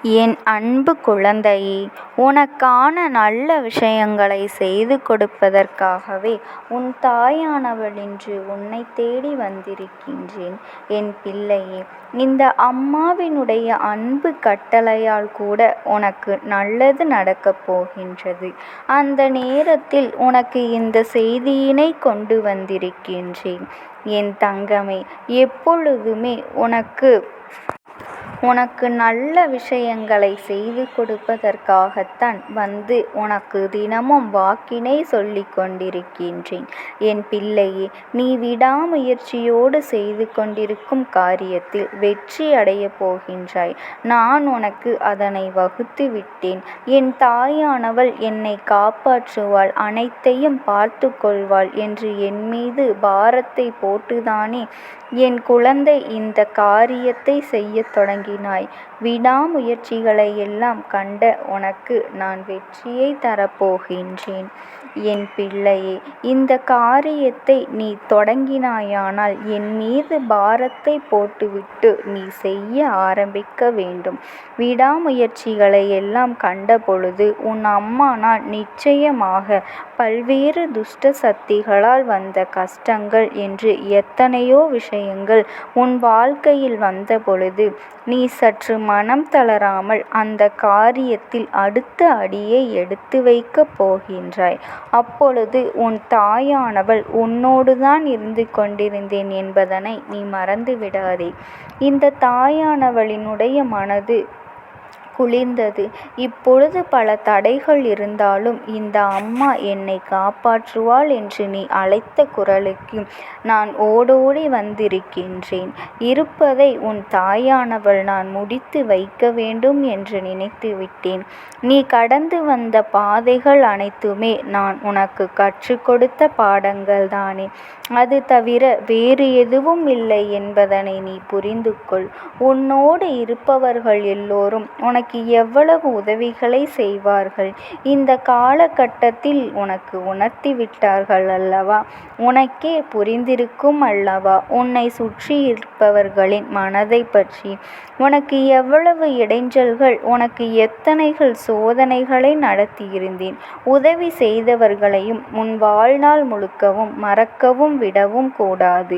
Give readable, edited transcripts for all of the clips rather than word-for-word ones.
என் அன்பு குழந்தையே, உனக்கான நல்ல விஷயங்களை செய்து கொடுப்பதற்காகவே உன் தாயானவள் இன்று உன்னை தேடி வந்திருக்கின்றேன். என் பிள்ளையே, இந்த அம்மாவினுடைய அன்பு கட்டளையால் கூட உனக்கு நல்லது நடக்கப் போகின்றது. அந்த நேரத்தில் உனக்கு இந்த செய்தியினை கொண்டு வந்திருக்கின்றேன். என் தங்கமே, எப்பொழுதுமே உனக்கு நல்ல விஷயங்களை செய்து கொடுப்பதற்காகத்தான் வந்து உனக்கு தினமும் வாக்கினை சொல்லிக் கொண்டிருக்கின்றேன். என் பிள்ளையே, நீ விடாமுயற்சியோடு செய்து கொண்டிருக்கும் காரியத்தில் வெற்றி அடையப் போகின்றாய். நான் உனக்கு அதனை வகுத்து விட்டேன். என் தாயானவள் என்னை காப்பாற்றுவாள், அனைத்தையும் பார்த்து கொள்வாள் என்று என் மீது பாரத்தை போட்டுதானே என் குழந்தை இந்த காரியத்தை செய்யத் தொடங்கினாய். விடாமுயற்சிகளை எல்லாம் கண்ட உனக்கு நான் வெற்றியை தரப்போகின்றேன். என் பிள்ளையே, இந்த காரியத்தை நீ தொடங்கினாயானால் என் மீது பாரத்தை போட்டுவிட்டு நீ செய்ய ஆரம்பிக்க வேண்டும். விடாமுயற்சிகளை எல்லாம் கண்ட பொழுது உன் அம்மா நான் நிச்சயமாக பல்வேறு துஷ்ட சக்திகளால் வந்த கஷ்டங்கள் என்று எத்தனையோ விஷயங்கள் உன் வாழ்க்கையில் வந்த பொழுது நீ சற்று மனம் தளராமல் அந்த காரியத்தில் அடுத்த அடியை எடுத்து வைக்கப் போகின்றாய். அப்பொழுது உன் தாயானவள் உன்னோடுதான் இருந்து கொண்டிருந்தேன் என்பதனை நீ மறந்து விடாதே. இந்த தாயானவளினுடைய மனது குளிர்ந்தது. இப்பொழுது பல தடைகள் இருந்தாலும் இந்த அம்மா என்னை காப்பாற்றுவாள் என்று நீ அழைத்த குரலுக்கு நான் ஓடோடி வந்திருக்கின்றேன். இருப்பதை உன் தாயானவள் நான் முடித்து வைக்க வேண்டும் என்று நினைத்து விட்டேன். நீ கடந்து வந்த பாதைகள் அனைத்துமே நான் உனக்கு கற்றுக் கொடுத்த பாடங்கள் தானே. அது தவிர வேறு எதுவும் இல்லை என்பதனை நீ புரிந்து கொள். உன்னோடு இருப்பவர்கள் எல்லோரும் உனக்கு எவ்வளவு உதவிகளை செய்வார்கள் இந்த காலகட்டத்தில் உனக்கு உணர்த்தி விட்டார்கள் அல்லவா? உனக்கே புரிந்திருக்கும் அல்லவா உன்னை சுற்றி இருப்பவர்களின் மனதை பற்றி? உனக்கு எவ்வளவு இடைஞ்சல்கள், உனக்கு எத்தனைகள் சோதனைகளை நடத்தியிருந்தேன். உதவி செய்தவர்களையும் உன் வாழ்நாள் முழுக்கவும் மறக்கவும் விடவும் கூடாது.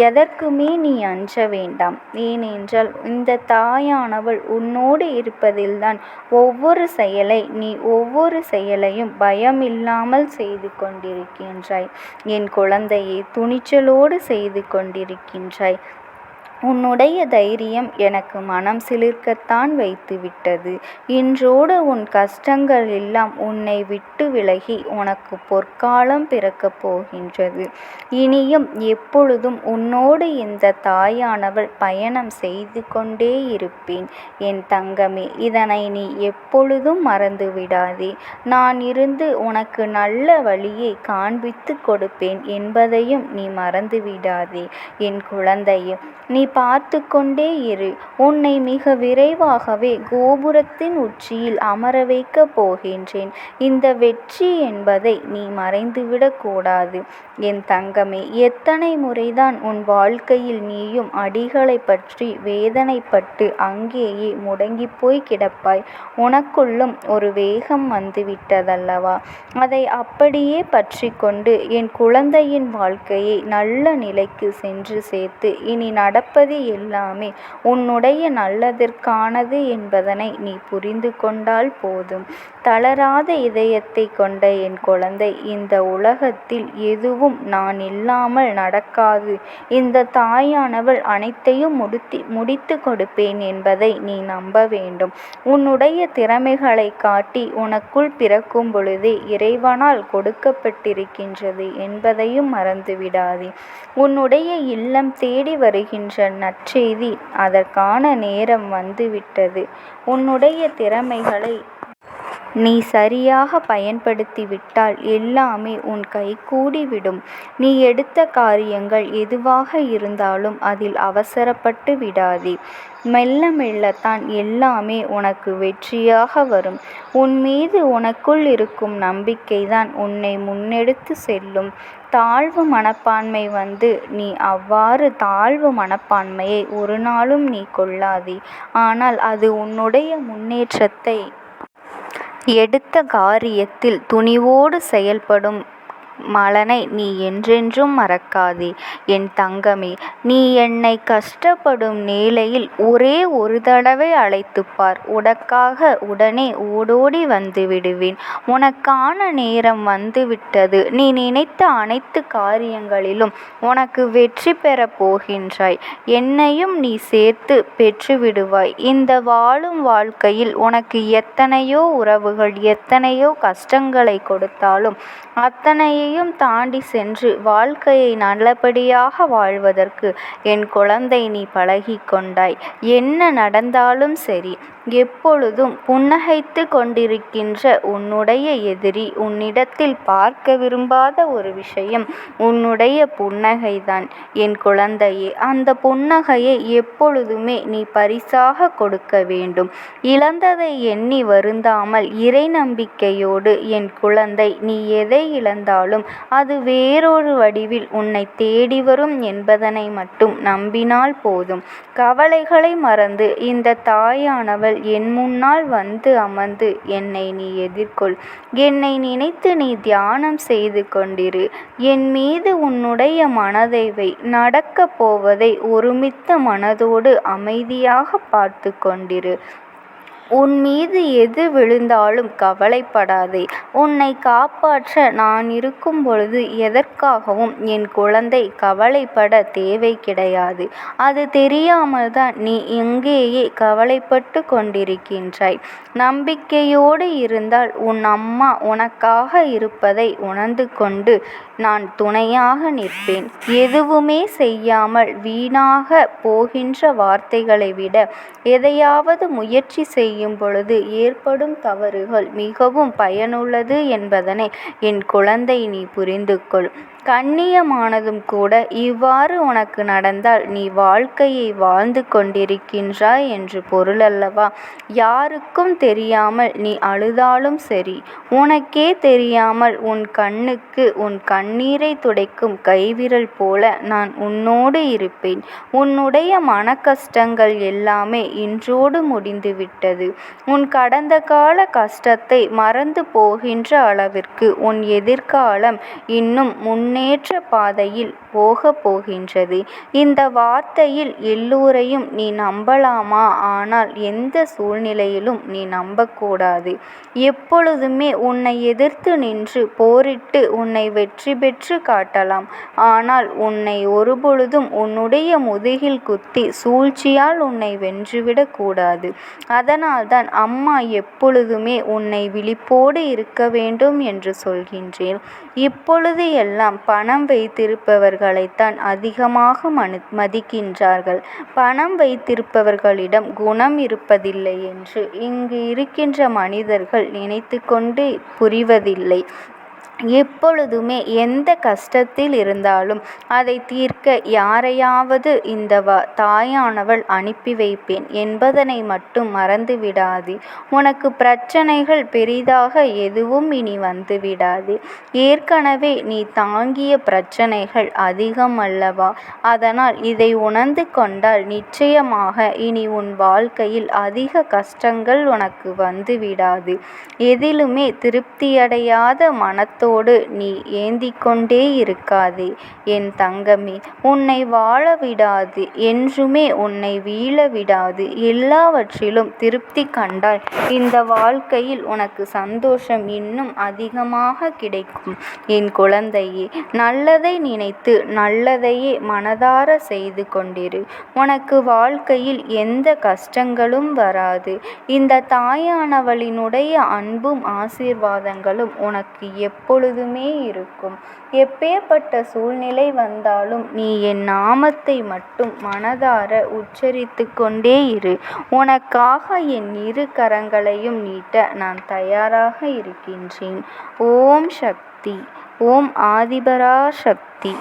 எதற்குமே நீ அஞ்ச வேண்டாம். ஏனென்றால் இந்த தாயானவள் உன்னோடு இருப்பதில்தான் ஒவ்வொரு செயலையும் பயமில்லாமல் செய்து கொண்டிருக்கின்றாய். என் குழந்தையை துணிச்சலோடு செய்து கொண்டிருக்கின்றாய். உன்னுடைய தைரியம் எனக்கு மனம் சிலிர்க்கத்தான் வைத்து விட்டது. இன்றோடு உன் கஷ்டங்கள் எல்லாம் உன்னை விட்டு விலகி உனக்கு பொற்காலம் பிறக்கப் போகின்றது. இனியும் எப்பொழுதும் உன்னோடு இந்த தாயானவள் பயணம் செய்து கொண்டே இருப்பேன். என் தங்கமே, இதனை நீ எப்பொழுதும் மறந்து விடாதே. நான் இருந்து உனக்கு நல்ல வழியை காண்பித்து கொடுப்பேன் என்பதையும் நீ மறந்து விடாதே. என் குழந்தையே, நீ பார்த்து கொண்டே இரு. உன்னை மிக விரைவாகவே கோபுரத்தின் உச்சியில் அமர வைக்கப் போகின்றேன். இந்த வெற்றி என்பதை நீ மறைந்துவிடக் கூடாது. என் தங்கமே, எத்தனை முறைதான் உன் வாழ்க்கையில் நீயும் அடிகளை பற்றி வேதனைப்பட்டு அங்கேயே முடங்கி போய் கிடப்பாய். உனக்குள்ளும் ஒரு வேகம் வந்துவிட்டதல்லவா? அதை அப்படியே பற்றி கொண்டு என் குழந்தையின் வாழ்க்கையை நல்ல நிலைக்கு சென்று சேர்த்து இனி நடப்பது எல்லாமே உன்னுடைய நல்லதற்கானது என்பதனை நீ புரிந்து கொண்டால் போதும். தளராத இதயத்தை கொண்ட என் குழந்தை, இந்த உலகத்தில் எதுவும் நான் இல்லாமல் நடக்காது. இந்த தாயானவள் அனைத்தையும் முடித்து கொடுப்பேன் என்பதை நீ நம்ப வேண்டும். உன்னுடைய திறமைகளை காட்டி உனக்குள் பிறக்கும் பொழுதே இறைவனால் கொடுக்கப்பட்டிருக்கின்றது என்பதையும் மறந்துவிடாதே. உன்னுடைய இல்லம் தேடி வருகின்ற நற்செய்தி, அதற்கான நேரம் வந்துவிட்டது. உன்னுடைய திறமைகளை நீ சரியாக பயன்படுத்திவிட்டால் எல்லாமே உன் கைகூடிவிடும். நீ எடுத்த காரியங்கள் எதுவாக இருந்தாலும் அதில் அவசரப்பட்டு விடாதே. மெல்ல மெல்லத்தான் எல்லாமே உனக்கு வெற்றியாக வரும். உன் மீது உனக்குள் இருக்கும் நம்பிக்கைதான் உன்னை முன்னெடுத்து செல்லும். தாழ்வு மனப்பான்மை வந்து நீ அவ்வாறு தாழ்வு மனப்பான்மையை ஒரு நாளும் நீ கொள்ளாதே. ஆனால் அது உன்னுடைய முன்னேற்றத்தை எடுத்த காரியத்தில் துணிவோடு செயல்படும் மலனை நீ என்றென்றும் மறக்காதே. என் தங்கமே, நீ என்னை கஷ்டப்படும் நேலையில் ஒரே ஒரு தடவை அழைத்துப்பார். உனக்காக உடனே ஓடோடி வந்து விடுவேன். உனக்கான நேரம் வந்துவிட்டது. நீ நினைத்த அனைத்து காரியங்களிலும் உனக்கு வெற்றி பெறப் போகின்றாய். என்னையும் நீ சேர்த்து பெற்றுவிடுவாய். இந்த வாழும் வாழ்க்கையில் உனக்கு எத்தனையோ உறவுகள் எத்தனையோ கஷ்டங்களை கொடுத்தாலும் அத்தனையையும் தாண்டி சென்று வாழ்க்கையை நல்லபடியாக வாழ்வதற்கு என் குழந்தை நீ பழகிக் கொண்டாய். என்ன நடந்தாலும் சரி, எப்பொழுதும் புன்னகைத்து கொண்டிருக்கின்ற உன்னுடைய எதிரி உன்னிடத்தில் பார்க்க விரும்பாத ஒரு விஷயம் உன்னுடைய புன்னகைதான். என் குழந்தையே, அந்த புன்னகையை எப்பொழுதுமே நீ பரிசாக கொடுக்க வேண்டும். இழந்ததை எண்ணி வருந்தாமல் இறை நம்பிக்கையோடு என் குழந்தை, நீ எதை இழந்தாலும் அது வேறொரு வடிவில் உன்னை தேடி வரும் என்பதனை மட்டும் நம்பினால் போதும். கவலைகளை மறந்து இந்த தாயானவள் என் முன்னால் வந்து அமர்ந்து என்னை நீ எதிர்கொள். என்னை நினைத்து நீ தியானம் செய்து கொண்டிரு. என் மீது உன்னுடைய மனதை வை. நடக்கப் போவதை ஒருமித்த மனதோடு அமைதியாக பார்த்து கொண்டிரு. உன் மீது எது விழுந்தாலும் கவலைப்படாதே. உன்னை காப்பாற்ற நான் இருக்கும் பொழுது எதற்காகவும் என் குழந்தை கவலைப்பட தேவை கிடையாது. அது தெரியாமல் தான் நீ எங்கேயே கவலைப்பட்டு கொண்டிருக்கின்றாய். நம்பிக்கையோடு இருந்தால் உன் அம்மா உனக்காக இருப்பதை உணர்ந்து கொண்டு நான் துணையாக நிற்பேன். எதுவுமே செய்யாமல் வீணாக போகின்ற வார்த்தைகளை விட எதையாவது முயற்சி செய்யும் பொழுது ஏற்படும் தவறுகள் மிகவும் பயனுள்ளது என்பதனை என் குழந்தை நீ புரிந்து கொள். கண்ணியமானதும் கூட இவ்வாறு உனக்கு நடந்தால் நீ வாழ்க்கையை வாழ்ந்து கொண்டிருக்கின்றாய் என்று பொருள் அல்லவா? யாருக்கும் தெரியாமல் நீ அழுதாலும் சரி, உனக்கே தெரியாமல் உன் கண்ணுக்கு உன் கண்ணீரை துடைக்கும் கைவிரல் போல நான் உன்னோடு இருப்பேன். உன்னுடைய மன கஷ்டங்கள் எல்லாமே இன்றோடு முடிந்துவிட்டது. உன் கடந்த கால கஷ்டத்தை மறந்து போகின்ற அளவிற்கு உன் எதிர்காலம் இன்னும் முன்னேற்ற பாதையில் போகப் போகின்றது. இந்த வார்த்தையில் எல்லோரையும் நீ நம்பலாமா? ஆனால் எந்த சூழ்நிலையிலும் நீ நம்பக்கூடாது. எப்பொழுதுமே உன்னை எதிர்த்து நின்று போரிட்டு உன்னை வெற்றி பெற்று காட்டலாம். ஆனால் உன்னை ஒருபொழுதும் உன்னுடைய முதுகில் குத்தி சூழ்ச்சியால் உன்னை வென்றுவிடக் கூடாது. அதனால்தான் அம்மா எப்பொழுதுமே உன்னை விழிப்போடு இருக்க வேண்டும் என்று சொல்கின்றேன். இப்பொழுது எல்லாம் பணம் வைத்திருப்பவர்களைத்தான் அதிகமாக மதிக்கின்றார்கள். பணம் வைத்திருப்பவர்களிடம் குணம் இருப்பதில்லை என்று இங்கு இருக்கின்ற மனிதர்கள் நினைத்து கொண்டு புரிவதில்லை. எப்பொழுதுமே எந்த கஷ்டத்தில் இருந்தாலும் அதை தீர்க்க யாரையாவது இந்த தாயானவள் அனுப்பி வைப்பேன் என்பதனை மட்டும் மறந்து விடாது. உனக்கு பிரச்சனைகள் பெரிதாக எதுவும் இனி வந்து விடாது. ஏற்கனவே நீ தாங்கிய பிரச்சனைகள் அதிகம் அல்லவா? அதனால் இதை உணர்ந்து கொண்டால் நிச்சயமாக இனி உன் வாழ்க்கையில் அதிக கஷ்டங்கள் உனக்கு வந்து விடாது. எதிலுமே திருப்தியடையாத மனத்தோடு நீ ஏந்திக்கொண்டே இருக்காதே என் தங்கமே. உன்னை வாழ விடாது, என்றுமே உன்னை வீழ விடாது. எல்லாவற்றிலும் திருப்தி கண்டால் இந்த வாழ்க்கையில் உனக்கு சந்தோஷம் இன்னும் அதிகமாக கிடைக்கும். என் குழந்தையே, நல்லதை நினைத்து நல்லதையே மனதார செய்து கொண்டிரு. உனக்கு வாழ்க்கையில் எந்த கஷ்டங்களும் வராது. இந்த தாயானவளினுடைய அன்பும் ஆசீர்வாதங்களும் உனக்கு எப்பொழுதுமே இருக்கும். எப்பேற்பட்ட சூழ்நிலை வந்தாலும் நீ என் நாமத்தை மட்டும் மனதார உச்சரித்து கொண்டே இரு. உனக்காக என் இரு கரங்களையும் நீட்ட நான் தயாராக இருக்கின்றேன். ஓம் சக்தி. ஓம் ஆதிபரா சக்தி.